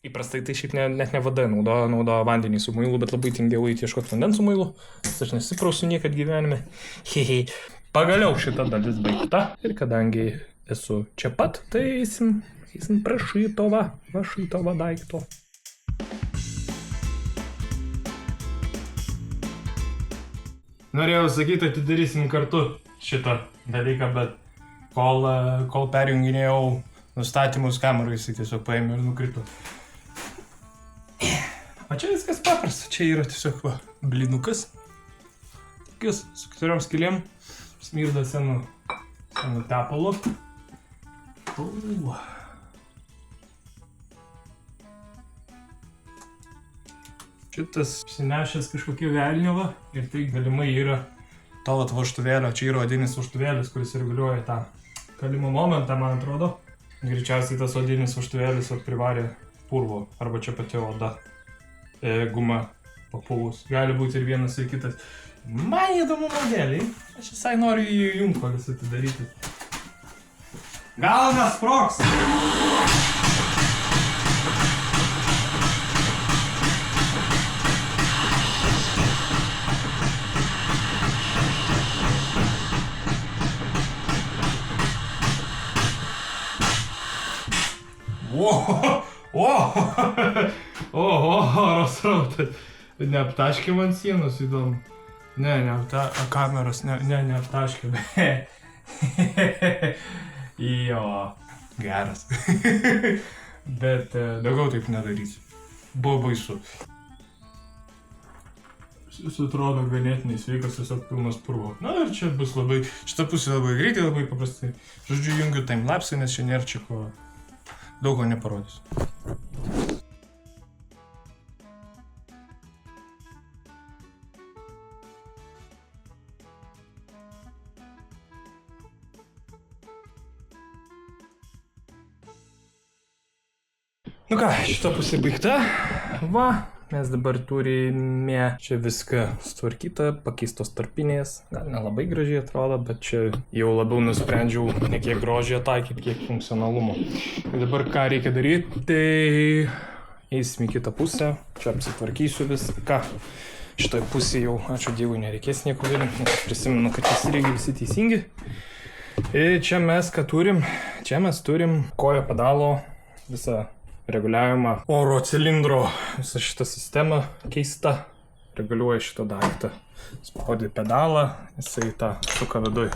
Įprastai tai šiaip net ne vada, naudoja vandenį su muilu, bet labai tingėjau įti ieškoti vandens su muilu. Aš nesiprausiu niekad gyvenime. Hehe. Pagaliau šita dalis baigta. Ir kadangi esu čia pat, tai eisim prie šito va daikto. Norėjau sakyti, atidarysim kartu šitą dalyką, bet kol perjunginėjau nustatymus kamerų, jisai tiesiog paėmė ir nukrito. O čia viskas paprasta, čia yra tiesiog blinukas. Tokius su 4 skylėm, smirda senu tepalu. Šitas apsinešęs kažkokį velniovą ir tai galimai yra to vožtuvėlio, čia yra odinis vožtuvėlis, kuris reguliuoja tą kalimo momentą, man atrodo. Greičiausiai tas odinis vožtuvėlis privarė purvo, arba čia pati oda, guma papuvus. Gali būti ir vienas ir kitas. Man įdomu modeliai, aš visai noriu jį jungkolis atidaryti. Gal nesprogs! Oro srautas. Neaptaškė man sienos, įdomu. Kameros neaptaškė. Jo, geras. Bet daugiau taip nedarysiu. Buvo baisu. Jis atrodo ganėtinai sveikas, tiesiog pilnas purvo. Na ir čia bus labai, šita pusė labai greitai, labai paprastai. Žodžiu, jungiu timelapsą, nes čia nėra čia ko. Daug ko neparodysiu. Nu ką, šita pusė baigta. Va, mes dabar turime čia viską sutvarkyta, pakeistos tarpinės. Gal nelabai gražiai atrodo, bet čia jau labiau nusprendžiau ne kiek grožį taikyti, kiek funkcionalumo. Ir dabar ką reikia daryti, tai eisim į kitą pusę. Čia apsitvarkysiu viską. Šitoje pusėje jau, ačiū Dievui, nereikės nieko daryti, nes prisimenu, kad jis irgi visi teisingi. Ir čia mes ką turim? Čia mes turim kojo pedalo visą reguliavimą oro cilindro, visą šitą sistemą keista, reguliuoja šitą daiktą. Spaudi pedalą, jisai tą suka viduj.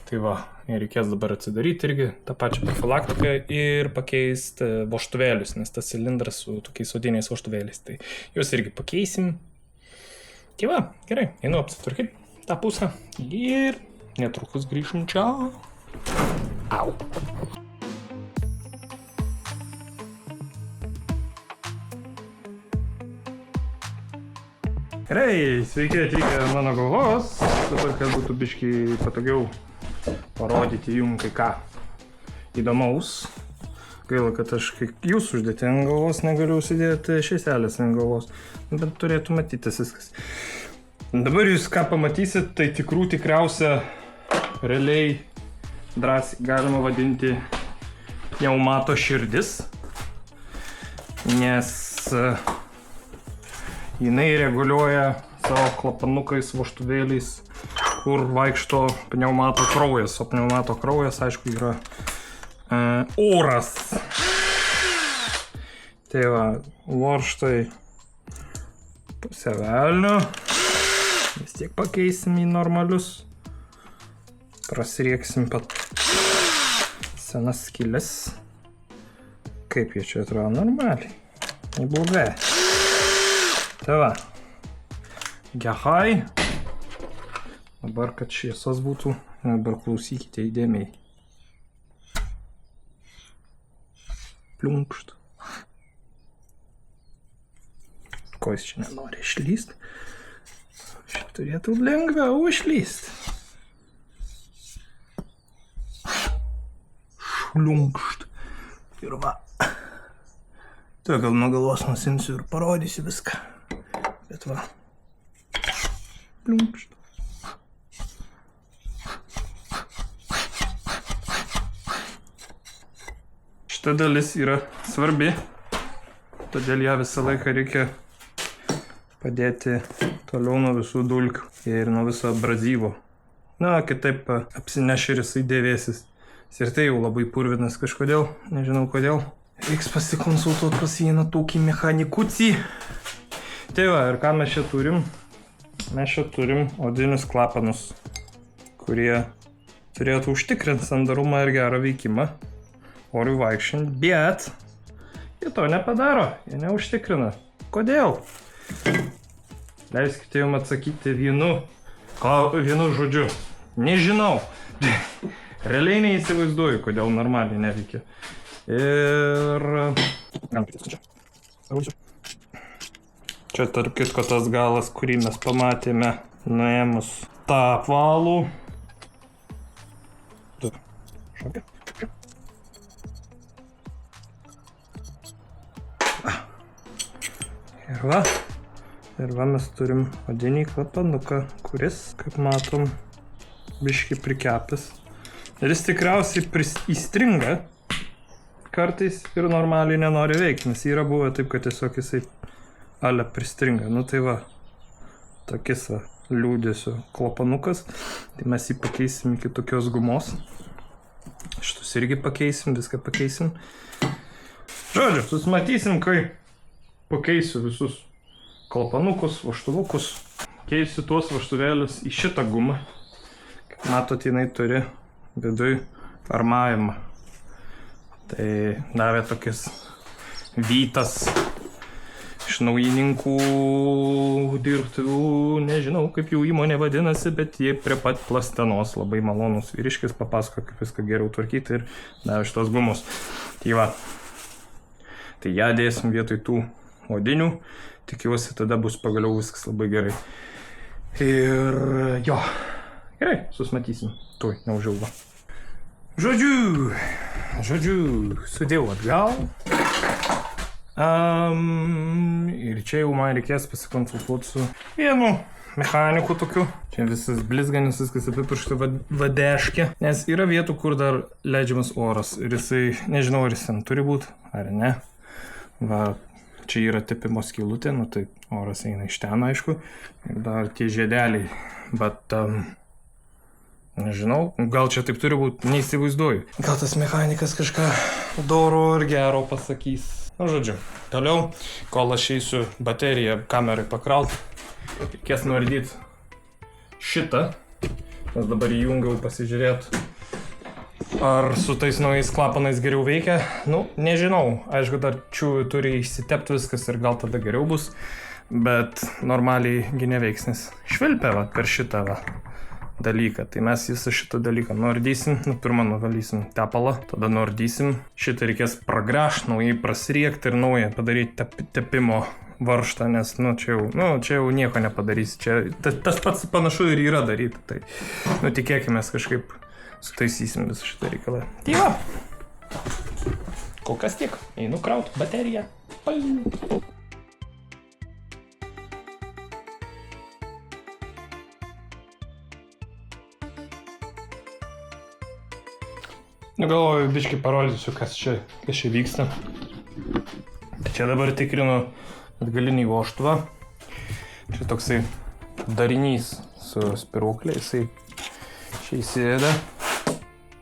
Tai va, reikės dabar atsidaryti irgi tą pačią profilaktiką ir pakeisti vožtuvėlius, nes tas cilindras su tokiais odiniais vožtuvėliais, tai juos irgi pakeisim. Tai va, gerai, einu apsitvarkyti tą pusę ir netrukus grįšim čia. Au. Gerai, sveiki atvykę ant mano galvos. Dabar, kad būtų biškį patogiau parodyti jums kai ką įdomaus. Gaila, kad aš kaip jūs uždėti ant galvos negaliu užsidėti švieselės ant galvos. Bet turėtų matytis viskas. Dabar jūs ką pamatysit, tai tikriausia realiai drąsiai galima vadinti pneumato širdis. Nes jinai reguliuoja savo klapanukais, vožtuvėliais, kur vaikšto pneumato kraujas. O pneumato kraujas, aišku, yra oras. Tai va, varžtai pusę velnio. Vis tiek pakeisim į normalius. Prasirieksim pat senas skylės. Kaip jie čia atrodo normaliai. Neblogai. Tai va, gerai. Dabar, kad šviesos būtų, dabar klausykite įdėmiai. Pliunkšt. Ko jis čia nenori išlyst? Šit turėtų lengviau išlyst. Šliunkšt. Ir va. Tai gal nuo galvos nusimsiu ir parodysiu viską. Bet va. Pliunkšt. Šita dalis yra svarbi. todėl ją visą laiką reikia padėti toliau nuo visų dulkių ir nuo viso abrazyvo. Na, kitaip apsineš ir jisai dėvėsis. Ir tai jau labai purvinas kažkodėl, nežinau kodėl. Reiks pasikonsultuoti pas vieną tokį mechanikutį. Tai va, ir ką mes čia turim? Mes čia turim odinius klapanus, kurie turėtų užtikrinti sandarumą ir gerą veikimą oriui vaikščiant, bet jie to nepadaro, jie neužtikrina. Kodėl? Leiskite jums atsakyti vienu žodžiu. Nežinau. Realiai neįsivaizduoju, kodėl normaliai neveikia. Ir... Čia tarp kitko tas galas, kurį mes pamatėme nuėmus tą apvalų. Ir va mes turim odinį klapanuką, kuris, kaip matom, biškį prikepęs. Ir jis tikriausiai įstringa kartais ir normaliai nenori veikti, nes yra buvę taip, kad tiesiog jisai ale pristringa. Nu tai va, tokis va liūdėsio klapanukas. Tai mes jį pakeisim iki tokios gumos. Šitus irgi pakeisim, viską pakeisim. Žodžiu, susimatysim, kai pakeisiu visus klapanukus, vožtuvukus. Keisiu tuos vožtuvėlius į šitą gumą. Kaip matot, jinai turi viduj armavimą. Tai davė tokias vytas iš naujininkų dirbtuvių, nežinau, kaip jų įmonė vadinasi, bet jie prie pat plastenos labai malonus vyriškis, papasako, kaip viską geriau tvarkyti ir davė šitos gumos. Tai va, tai ją dėsim vietoj tų odinių, tikiuosi tada bus pagaliau viskas labai gerai. Ir jo, gerai, susimatysim, tuoj, neužilgo. Žodžiu, sudėjau atgal. Ir čia jau man reikės pasikonsultuoti su vienu mechaniku tokiu. Čia visas blizganis, viskas apipiršta vadeškė. Nes yra vietų, kur dar leidžiamas oras. Ir jisai, nežinau, ar jis ten turi būti, ar ne. Va, čia yra tepimo skylutė, nu tai oras eina iš ten, aišku. Ir dar tie žiedeliai. Bet, nežinau, gal čia taip turi būti, neįsivaizduoju. Gal tas mechanikas kažką doro ir gero pasakys. Nu, žodžiu, toliau, kol aš eisiu bateriją kamerai pakrauti, reikės nuardyti šitą, nes dabar įjungiau pasižiūrėti, ar su tais naujais klapanais geriau veikia. Nu, nežinau, aišku, dar turi išsitepti viskas ir gal tada geriau bus, bet normaliai gi neveiks, nes švilpia va, per šitą va dalyką. Tai mes visą šitą dalyką nuardysim, pirmą nuvalysim tepalą, tada nuardysim. Šitą reikės pragręžti, naujai prasriekti ir naują padaryti tepimo varžtą, nes čia jau nieko nepadarys. Čia tas pats panašu ir yra daryti. Tai tikėkime kažkaip sutaisysim visą šitą reikalą. Tai va, kol kas tiek. Einu krauti bateriją. Galvoju, biškai parodysiu, kas čia vyksta. Čia dabar tikrinu atgalinį vožtuvą. Čia toksai darinys su spiruoklė, jisai čia įsideda,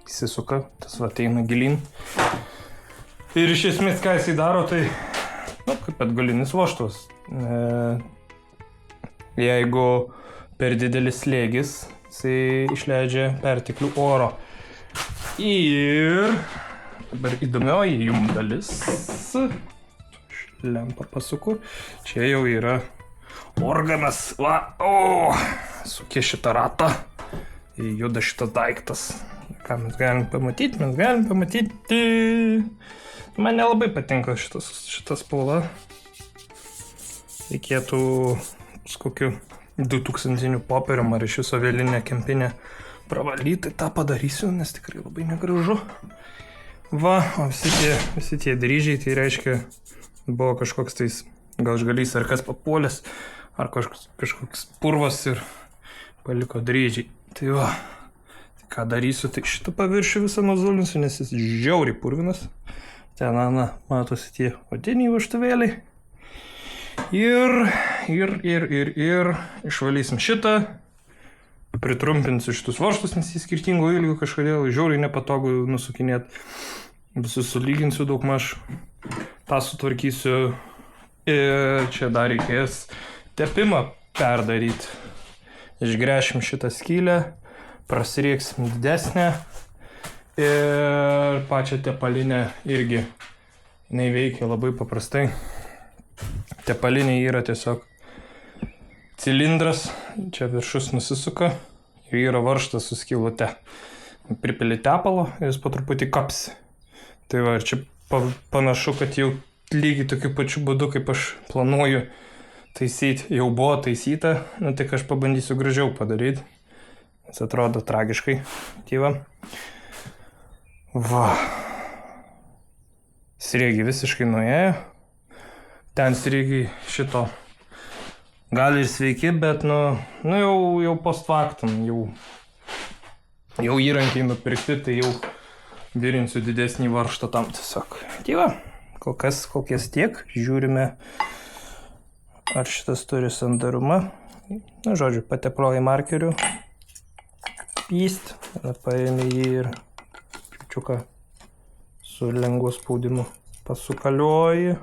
įsisuka, tas va ateina gilin. Ir iš esmės, ką jisai daro, tai, kaip atgalinis vožtuvas. Jeigu per didelis slėgis, jisai išleidžia perteklių oro. Ir dabar įdomioji jum dalis. Lempą pasuku. Čia jau yra organas. Va, sukė šitą ratą. Juda šitas daiktas. Ką mes galim pamatyti? Man nelabai patinka šitas spalva. Reikėtų su kokiu 2000 popierium ar iš viso vėlinę kempinę pravalyti, tą padarysiu, nes tikrai labai negražu. Va, o visi tie dryžiai, tai reiškia, buvo kažkoks tais galžgalys ar kas papuolęs, ar kažkoks purvas ir paliko dryžiai. Tai va, tai ką darysiu, tai šitą paviršių visą nuzulinsiu, nes jis žiauriai purvinas. Ten, matosi tie odiniai vožtuvėliai. Ir išvalysim šitą. Pritrumpinsiu šitus varžtus, nes jį skirtingo ilgio kažkodėl žiauriai nepatogu nusukinėti. Visus sulyginsiu daugmaž. tą sutvarkysiu. Ir čia dar reikės tepimą perdaryti. Išgręšim šitą skylę, prasirieksim didesnę ir pačią tepalinę irgi. Jinai veikia labai paprastai. Tepalinė yra tiesiog cilindras, čia viršus nusisuka ir yra varžtas su skylute. Pripili tepalo ir jis po truputį kapsi. Tai va, ir čia panašu, kad jau lygiai tokiu pačiu būdu, kaip aš planuoju taisyti, jau buvo taisyta, tik aš pabandysiu gražiau padaryti. Jis atrodo tragiškai. Tyva. Va. Sriegiai visiškai nuėjo. Ten sriegiai šito gal ir sveiki, bet jau post factum, jau įrankiai nupirkti, tai jau virinsiu didesnį varžtą tam tiesiog. Tyva. Kol kas tiek. Žiūrime, ar šitas turi sandarumą. Žodžiu, pateploji markeriu. Pyst. Paėmė jį ir čiučiuką su lengvu spaudimu pasukalioji.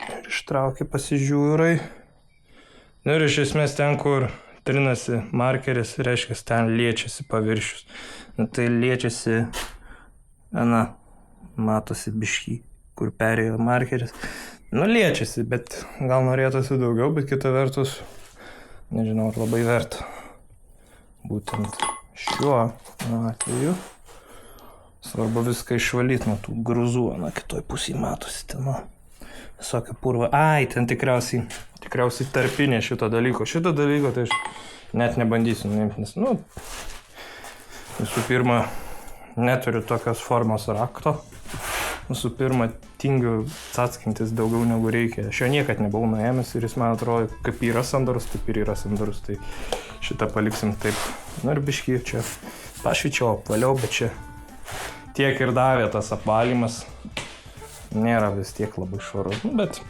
Ir ištrauki pasižiūrai. Ir iš esmės ten, kur trinasi markeris, reiškia, ten liečiasi paviršius. Tai liečiasi, matosi biškį, kur perėjo markeris. Liečiasi, bet gal norėtųsi daugiau, bet kita vertus, nežinau, ar labai verta. Būtent šiuo atveju svarbu viską išvalyti nuo tų gruzų, kitoj pusėje matosi ten, visokia purva. Ten tikriausiai tarpinė šito dalyko. Šito dalyko tai aš net nebandysiu nuimti, nes, visų pirma, neturiu tokios formos rakto. Visų pirma, tingiu atskintis daugiau negu reikia. Aš jo niekad nebuvau nuėmęs ir jis man atrodo, kaip yra sandarus, taip ir yra sandarus. Tai šitą paliksim taip. Ir biškį čia pašvičiau, apvaliau, bet čia tiek ir davė tas apvalymas. Nėra vis tiek labai švarus, bet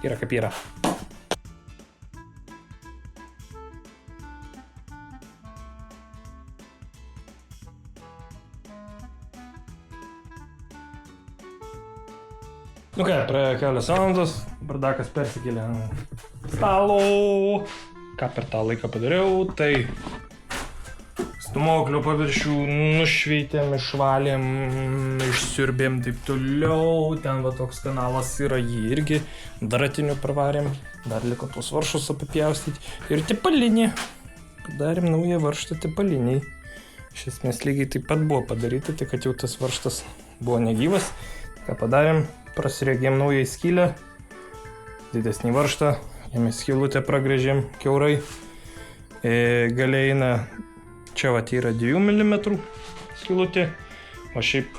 yra kaip yra. Praėjo kelios valandos, bardakas persikėlė ant stalo. Ką per tą laiką padariau, tai stūmoklio paviršių nušveitėm, išvalėm, išsiurbėm taip toliau. Ten va toks kanalas yra, jį irgi dratiniu pravarėm. Dar liko tuos varšus apipjaustyti. Ir tepalinė. Padarėm naują varštą tepaliniai. Iš esmės lygiai taip pat buvo padaryti, tik kad jau tas varštas buvo negyvas. Ką padarėm? Prasiriegėm naują skylę, didesnį varžtą, jame skylutę pragrėžėm kiaurai. Galiai eina, čia yra 2 mm skylutė, o šiaip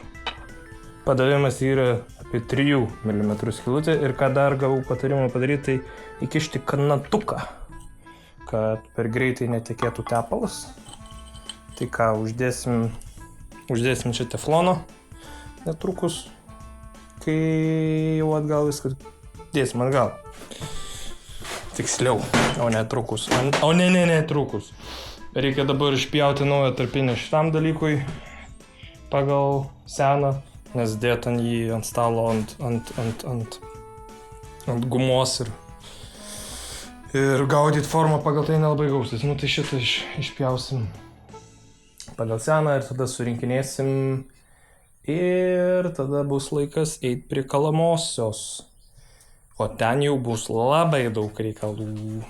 padavimas yra apie 3 mm skylutė. Ir ką dar gavau patarimą padaryti, tai įkišti kanatuką, kad per greitai netekėtų tepalas. Tai ką, uždėsim čia teflono netrukus. Kai jau atgal viską dėsim atgal. Tiksliau, o netrukus. Netrukus. Reikia dabar išpjauti naują tarpinę šitam dalykui pagal seną, nes dėt ant jį ant stalo, ant gumos ir gaudyti formą pagal tai nelabai gausis. Tai šitą išpjausim pagal seną ir tada surinkinėsim. Ir tada bus laikas eiti prie kalamosios. O ten jau bus labai daug reikalų.